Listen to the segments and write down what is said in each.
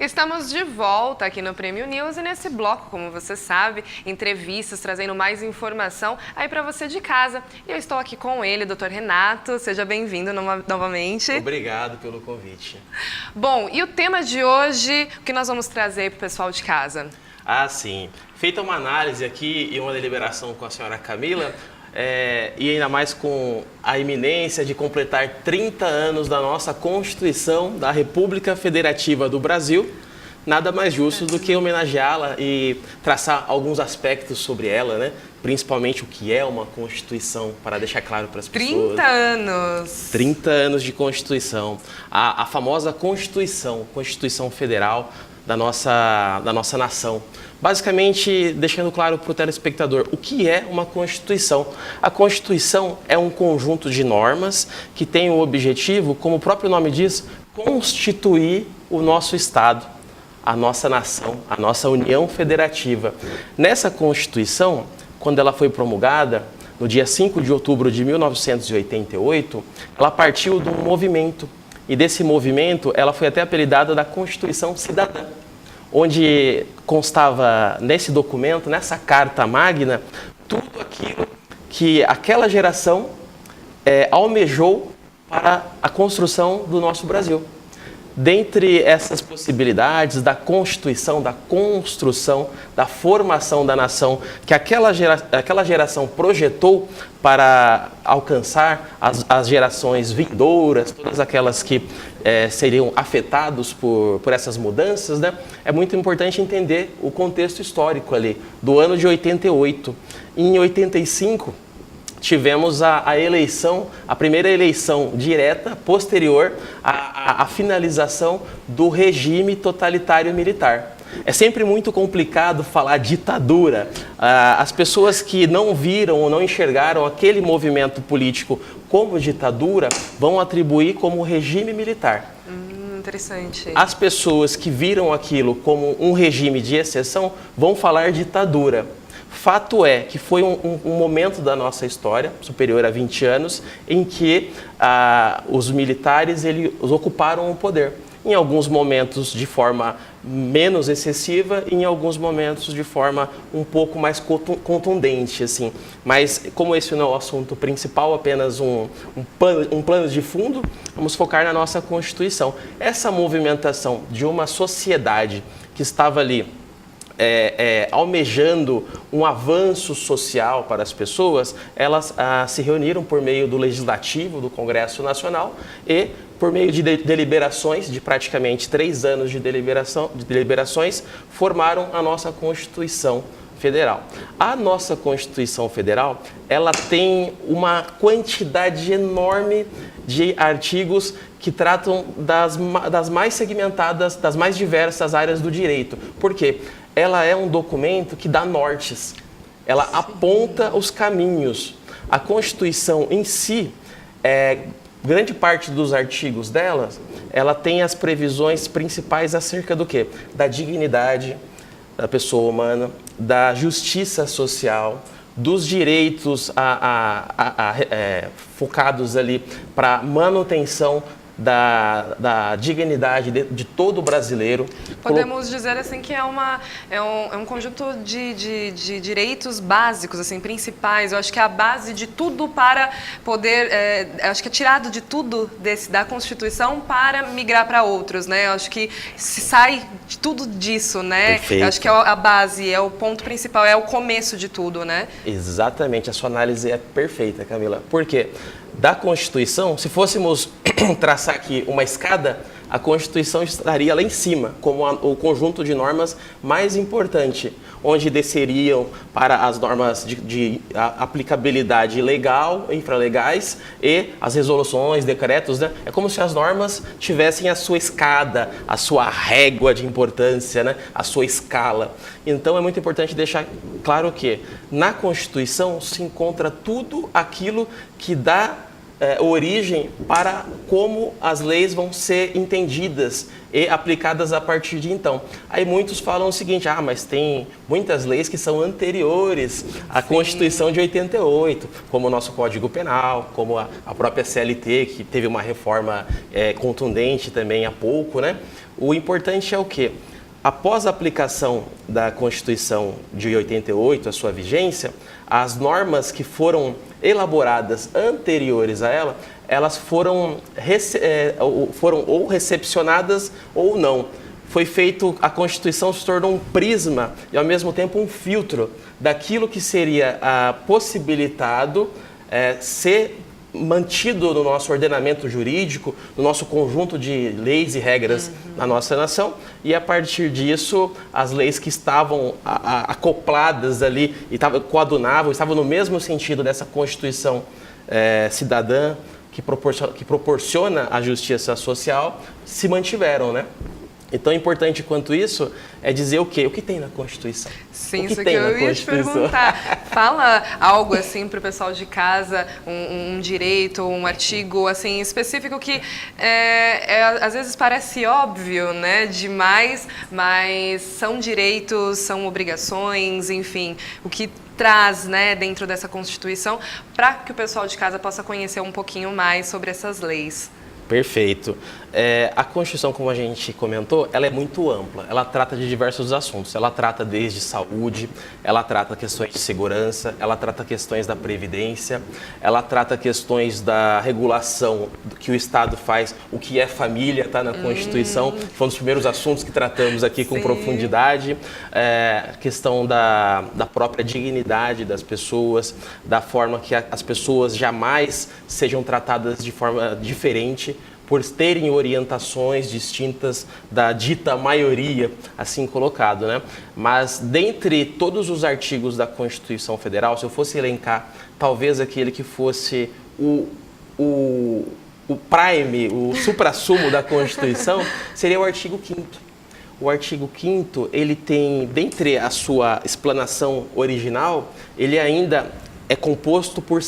Estamos de volta aqui no Prêmio News e nesse bloco, como você sabe, entrevistas trazendo mais informação aí para você de casa. E eu estou aqui com ele, Dr. Renato. Seja bem-vindo novamente. Obrigado pelo convite. Bom, e o tema de hoje, o que nós vamos trazer para o pessoal de casa? Ah, sim. Feita uma análise aqui e uma deliberação com a senhora Camila, e ainda mais com a iminência de completar 30 anos da nossa Constituição da República Federativa do Brasil, nada mais justo do que homenageá-la e traçar alguns aspectos sobre ela, né? Principalmente o que é uma Constituição, para deixar claro para as pessoas. 30 anos! 30 anos de Constituição. A famosa Constituição Federal da nossa nação. Basicamente, deixando claro para o telespectador o que é uma Constituição. A Constituição é um conjunto de normas que tem o objetivo, como o próprio nome diz, constituir o nosso Estado, a nossa nação, a nossa União Federativa. Nessa Constituição, quando ela foi promulgada, no dia 5 de outubro de 1988, ela partiu de um movimento. E desse movimento, ela foi até apelidada da Constituição Cidadã, onde constava nesse documento, nessa Carta Magna, tudo aquilo que aquela geração almejou para a construção do nosso Brasil. Dentre essas possibilidades da Constituição, da construção, da formação da nação que aquela geração projetou para alcançar as gerações vindouras, todas aquelas que seriam afetados por essas mudanças, né? É muito importante entender o contexto histórico ali, do ano de 88. Em 85, tivemos a eleição, a primeira eleição direta, posterior à finalização do regime totalitário militar. É sempre muito complicado falar ditadura. As pessoas que não viram ou não enxergaram aquele movimento político como ditadura vão atribuir como regime militar. Interessante. As pessoas que viram aquilo como um regime de exceção vão falar ditadura. Fato é que foi um momento da nossa história, superior a 20 anos, em que os militares eles ocuparam o poder. Em alguns momentos de forma menos excessiva e em alguns momentos de forma um pouco mais contundente, assim. Mas como esse não é o assunto principal, apenas um plano de fundo, vamos focar na nossa Constituição. Essa movimentação de uma sociedade que estava ali almejando um avanço social para as pessoas, elas se reuniram por meio do Legislativo, do Congresso Nacional e por meio de deliberações, de praticamente 3 anos de deliberações, formaram a nossa Constituição Federal. A nossa Constituição Federal, ela tem uma quantidade enorme de artigos que tratam das mais segmentadas, das mais diversas áreas do direito. Por quê? Ela é um documento que dá nortes, ela aponta os caminhos. A Constituição em si, grande parte dos artigos dela, ela tem as previsões principais acerca do quê? Da dignidade da pessoa humana, da justiça social, dos direitos focados ali para manutenção da dignidade de todo brasileiro. Podemos dizer assim que é um conjunto de direitos básicos, assim, principais. Eu acho que é a base de tudo para poder, acho que é tirado de tudo da Constituição para migrar para outros, né? Eu acho que se sai de tudo disso, né? Perfeito. Eu acho que é a base, é o ponto principal, é o começo de tudo, né? Exatamente, a sua análise é perfeita, Camila. Por quê? Da Constituição, se fôssemos traçar aqui uma escada, a Constituição estaria lá em cima, como o conjunto de normas mais importante, onde desceriam para as normas de aplicabilidade legal, infralegais e as resoluções, decretos, né? É como se as normas tivessem a sua escada, a sua régua de importância, né? A sua escala. Então é muito importante deixar claro que na Constituição se encontra tudo aquilo que dá origem para como as leis vão ser entendidas e aplicadas a partir de então. Aí muitos falam o seguinte, mas tem muitas leis que são anteriores à Constituição de 88, como o nosso Código Penal, como a própria CLT, que teve uma reforma contundente também há pouco, né? O importante é o quê? Após a aplicação da Constituição de 88, a sua vigência, as normas que foram elaboradas anteriores a ela, elas foram ou recepcionadas ou não. Foi feito, a Constituição se tornou um prisma e ao mesmo tempo um filtro daquilo que seria possibilitado ser mantido no nosso ordenamento jurídico, no nosso conjunto de leis e regras na nossa nação, e a partir disso, as leis que estavam acopladas ali e coadunavam, estavam no mesmo sentido dessa Constituição cidadã, que proporciona a justiça social, se mantiveram, né? E tão importante quanto isso é dizer o quê? O que tem na Constituição? Sim, isso que eu ia te perguntar. Fala algo assim para o pessoal de casa, um direito, um artigo assim específico que às vezes parece óbvio, né, demais, mas são direitos, são obrigações, enfim, o que traz, né, dentro dessa Constituição para que o pessoal de casa possa conhecer um pouquinho mais sobre essas leis. Perfeito. A Constituição, como a gente comentou, ela é muito ampla. Ela trata de diversos assuntos. Ela trata desde saúde, ela trata questões de segurança, ela trata questões da previdência, ela trata questões da regulação que o Estado faz, o que é família, está na Constituição. Foi um dos primeiros assuntos que tratamos aqui com profundidade. Questão da própria dignidade das pessoas, da forma que as pessoas jamais sejam tratadas de forma diferente, por terem orientações distintas da dita maioria, assim colocado, né? Mas, dentre todos os artigos da Constituição Federal, se eu fosse elencar, talvez aquele que fosse o prime, o suprassumo da Constituição, seria o artigo 5º. O artigo 5º, ele tem, dentre a sua explanação original, ele ainda é composto por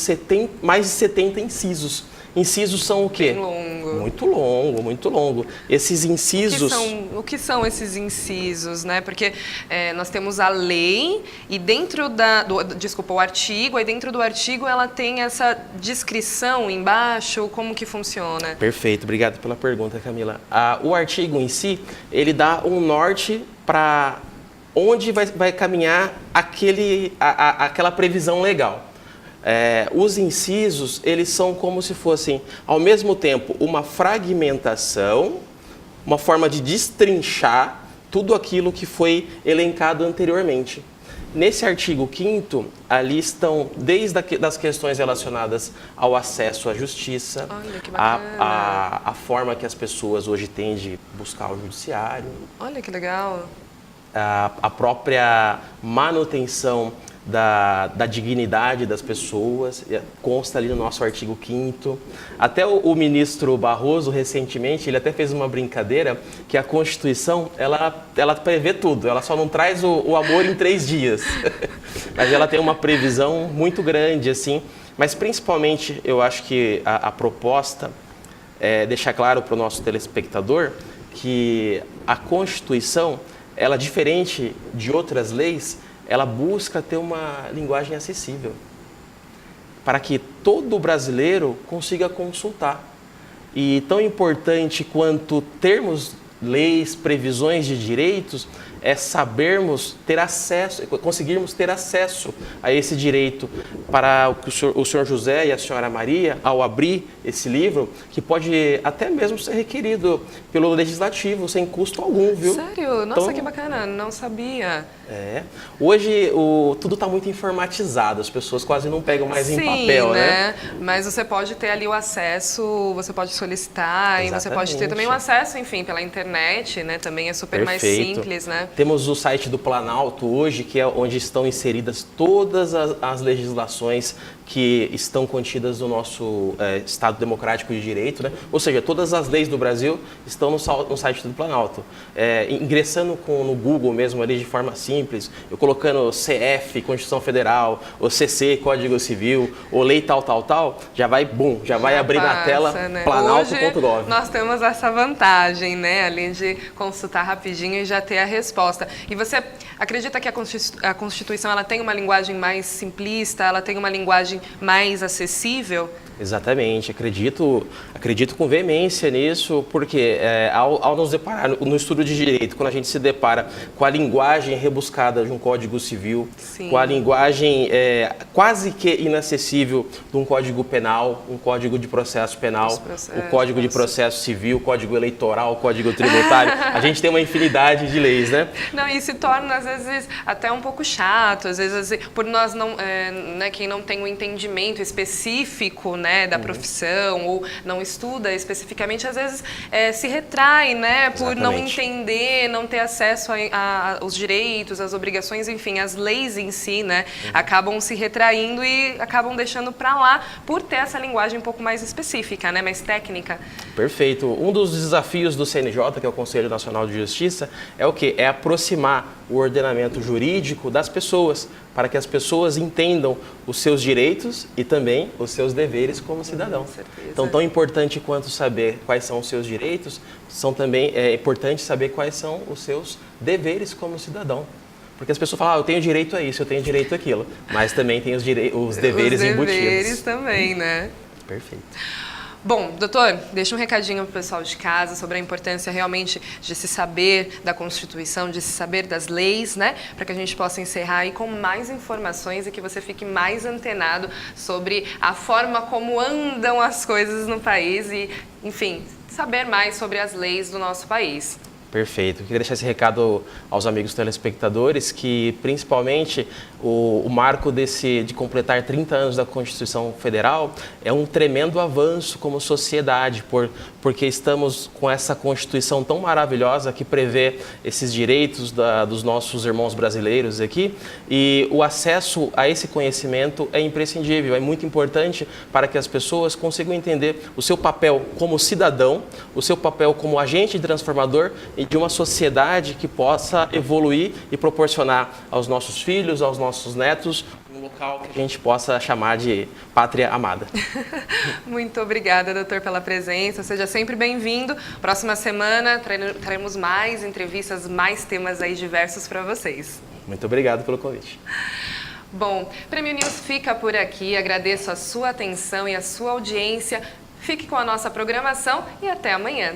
mais de 70 incisos. Incisos são o quê? Bem longo. Muito longo, muito longo. Esses incisos... O que são esses incisos, né? Porque nós temos a lei e dentro o artigo, aí dentro do artigo ela tem essa descrição embaixo, como que funciona? Perfeito, obrigado pela pergunta, Camila. O artigo em si, ele dá um norte para onde vai caminhar aquela previsão legal. Os incisos, eles são como se fossem, ao mesmo tempo, uma fragmentação, uma forma de destrinchar tudo aquilo que foi elencado anteriormente. Nesse artigo 5º, ali estão desde das questões relacionadas ao acesso à justiça, olha, que bacana. a forma que as pessoas hoje têm de buscar o judiciário. Olha que legal. A própria manutenção da dignidade das pessoas, consta ali no nosso artigo 5º. Até o ministro Barroso, recentemente, ele até fez uma brincadeira que a Constituição, ela prevê tudo, ela só não traz o amor em 3 dias. Mas ela tem uma previsão muito grande, assim. Mas, principalmente, eu acho que a proposta é deixar claro para o nosso telespectador que a Constituição, ela, diferente de outras leis, ela busca ter uma linguagem acessível, para que todo brasileiro consiga consultar. E tão importante quanto termos leis, previsões de direitos, é sabermos ter acesso, conseguirmos ter acesso a esse direito. Para o senhor José e a senhora Maria, ao abrir esse livro, que pode até mesmo ser requerido pelo Legislativo, sem custo algum, viu? Sério? Nossa, então, que bacana, não sabia. Hoje tudo está muito informatizado, as pessoas quase não pegam mais em papel, né? Mas você pode ter ali o acesso, você pode solicitar. Exatamente. E você pode ter também o acesso, enfim, pela internet, né? Também é super mais simples, né? Temos o site do Planalto hoje, que é onde estão inseridas todas as legislações que estão contidas no nosso Estado Democrático de Direito, né? Ou seja, todas as leis do Brasil estão no site do Planalto. Ingressando no Google mesmo ali de forma simples, eu colocando CF, Constituição Federal, ou CC, Código Civil, ou lei tal, já vai abrir na tela, né? planalto.gov. Hoje nós temos essa vantagem, né, além de consultar rapidinho e já ter a resposta. E você acredita que a Constituição ela tem uma linguagem mais simplista, ela tem uma linguagem mais acessível? Exatamente, acredito com veemência nisso, porque ao nos deparar no estudo de direito, quando a gente se depara com a linguagem rebuscada de um Código Civil, Sim. com a linguagem quase que inacessível de um Código Penal, um Código de Processo Penal, o Código de Processo Civil, Código Eleitoral, Código Tributário, a gente tem uma infinidade de leis, né? Não, e se torna, às vezes, até um pouco chato, às vezes, por nós não, né, quem não tem um entendimento específico, né, da profissão ou não estuda especificamente, às vezes se retrai, né, por Exatamente. não entender, não ter acesso aos direitos, às obrigações, enfim, as leis em si, né, acabam se retraindo e acabam deixando para lá por ter essa linguagem um pouco mais específica, né, mais técnica. Perfeito. Um dos desafios do CNJ, que é o Conselho Nacional de Justiça, é o quê? É aproximar o ordenamento jurídico das pessoas, para que as pessoas entendam os seus direitos e também os seus deveres como cidadão. Então, tão importante quanto saber quais são os seus direitos, é importante saber quais são os seus deveres como cidadão. Porque as pessoas falam, eu tenho direito a isso, eu tenho direito àquilo, mas também tem os deveres embutidos. Os deveres também, né? Perfeito. Bom, doutor, deixa um recadinho para o pessoal de casa sobre a importância realmente de se saber da Constituição, de se saber das leis, né? Para que a gente possa encerrar aí com mais informações e que você fique mais antenado sobre a forma como andam as coisas no país e, enfim, saber mais sobre as leis do nosso país. Perfeito. Queria deixar esse recado aos amigos telespectadores que, principalmente, o marco de completar 30 anos da Constituição Federal é um tremendo avanço como sociedade, porque estamos com essa Constituição tão maravilhosa que prevê esses direitos dos nossos irmãos brasileiros aqui, e o acesso a esse conhecimento é imprescindível, é muito importante para que as pessoas consigam entender o seu papel como cidadão, o seu papel como agente transformador e de uma sociedade que possa evoluir e proporcionar aos nossos filhos, aos nossos netos, um local que a gente possa chamar de pátria amada. Muito obrigada, doutor, pela presença. Seja sempre bem-vindo. Próxima semana traremos mais entrevistas, mais temas aí diversos para vocês. Muito obrigado pelo convite. Bom, Prêmio News fica por aqui. Agradeço a sua atenção e a sua audiência. Fique com a nossa programação e até amanhã.